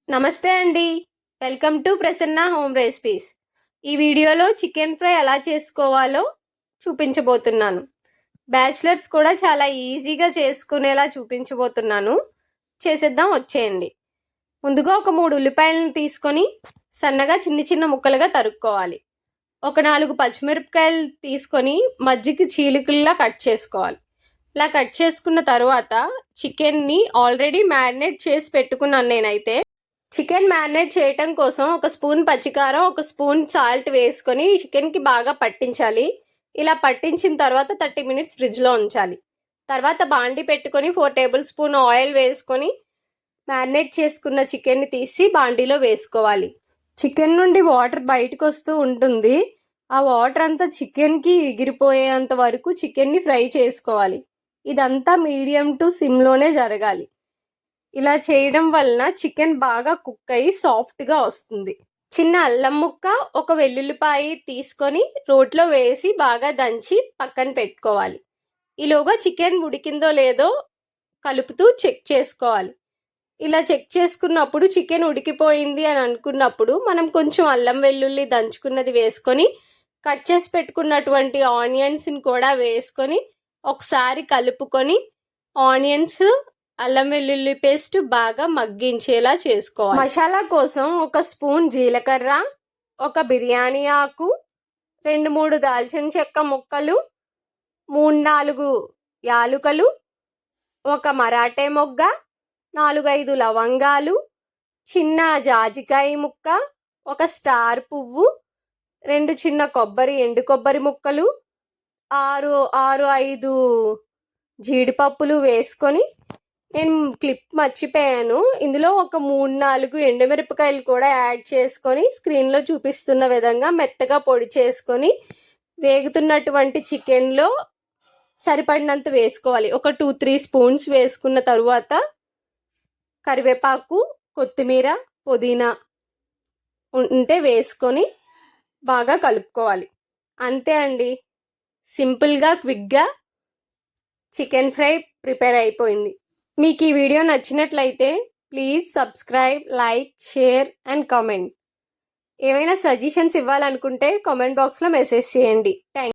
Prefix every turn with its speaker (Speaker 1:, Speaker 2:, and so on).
Speaker 1: నమస్తే అండి. Welcome to Prasanna home recipes. ఈ వీడియోలో చికెన్ ఫ్రై ఎలా చేసుకోవాలో చూపించబోతున్నాను. బ్యాచిలర్స్ కూడా చాలా ఈజీగా చేసుకునేలా చూపించబోతున్నాను. చేసేద్దాం, వచ్చేయండి. ముందుగా ఒక 3 ఉల్లిపాయలను తీసుకొని సన్నగా చిన్న చిన్న ముక్కలుగా తరుక్కోవాలి. ఒక 4 పచ్చిమిరపకాయలు తీసుకొని మధ్యకి చీలికల్లా కట్ చేసుకోవాలి. ఇలా కట్ చేసుకున్న తర్వాత చికెన్ని ఆల్రెడీ మ్యారినేట్ చేసి పెట్టుకున్నాను నేనైతే. చికెన్ మ్యారినేట్ చేయటం కోసం ఒక స్పూన్ పచ్చికారం, ఒక స్పూన్ సాల్ట్ వేసుకొని చికెన్కి బాగా పట్టించాలి. ఇలా పట్టించిన తర్వాత 30 మినిట్స్ ఫ్రిడ్జ్లో ఉంచాలి. తర్వాత బాండి పెట్టుకొని 4 టేబుల్ స్పూన్ ఆయిల్ వేసుకొని మ్యారినేట్ చేసుకున్న చికెన్ని తీసి బాండీలో వేసుకోవాలి. చికెన్ నుండి వాటర్ బయటకు వస్తూ ఉంటుంది. ఆ వాటర్ అంతా చికెన్కి ఎగిరిపోయేంత వరకు చికెన్ని ఫ్రై చేసుకోవాలి. ఇదంతా మీడియం టు సిమ్లోనే జరగాలి. ఇలా చేయడం వలన చికెన్ బాగా కుక్ అయ్యి సాఫ్ట్గా వస్తుంది. చిన్న అల్లం ముక్క, ఒక వెల్లుల్లిపాయ తీసుకొని రోట్లో వేసి బాగా దంచి పక్కన పెట్టుకోవాలి. ఈలోగా చికెన్ ఉడికిందో లేదో కలుపుతూ చెక్ చేసుకోవాలి. ఇలా చెక్ చేసుకున్నప్పుడు చికెన్ ఉడికిపోయింది అని అనుకున్నప్పుడు మనం కొంచెం అల్లం వెల్లుల్లి దంచుకున్నది వేసుకొని కట్ చేసి పెట్టుకున్నటువంటి ఆనియన్స్ని కూడా వేసుకొని ఒకసారి కలుపుకొని ఆనియన్స్, అల్లం వెల్లుల్లి పేస్ట్ బాగా మగ్గించేలా చేసుకోవాలి. మసాలా కోసం ఒక స్పూన్ జీలకర్ర, ఒక బిర్యానీ ఆకు, 2-3 దాల్చిన చెక్క ముక్కలు, 3-4 యాలుకలు, ఒక మరాఠీ మొగ్గ, 4-5 లవంగాలు, చిన్న జాజికాయ ముక్క, ఒక స్టార్ పువ్వు, 2 చిన్న ఎండు కొబ్బరి ముక్కలు, 6-5 జీడిపప్పులు వేసుకొని, నేను క్లిప్ మర్చిపోయాను, ఇందులో ఒక 3-4 ఎండుమిరపకాయలు కూడా యాడ్ చేసుకొని స్క్రీన్లో చూపిస్తున్న విధంగా మెత్తగా పొడి చేసుకొని వేగుతున్నటువంటి చికెన్లో సరిపడినంత వేసుకోవాలి. ఒక 2-3 స్పూన్స్ వేసుకున్న తరువాత కరివేపాకు, కొత్తిమీర, పుదీనా ఉంటే వేసుకొని బాగా కలుపుకోవాలి. అంతే అండి, సింపుల్గా క్విక్గా చికెన్ ఫ్రై ప్రిపేర్ అయిపోయింది. మీకు ఈ వీడియో నచ్చినట్లయితే please subscribe, like, share and comment. ఏమైనా సజెషన్స్ ఇవ్వాలనుకుంటే కామెంట్ బాక్స్లో మెసేజ్ చేయండి. థ్యాంక్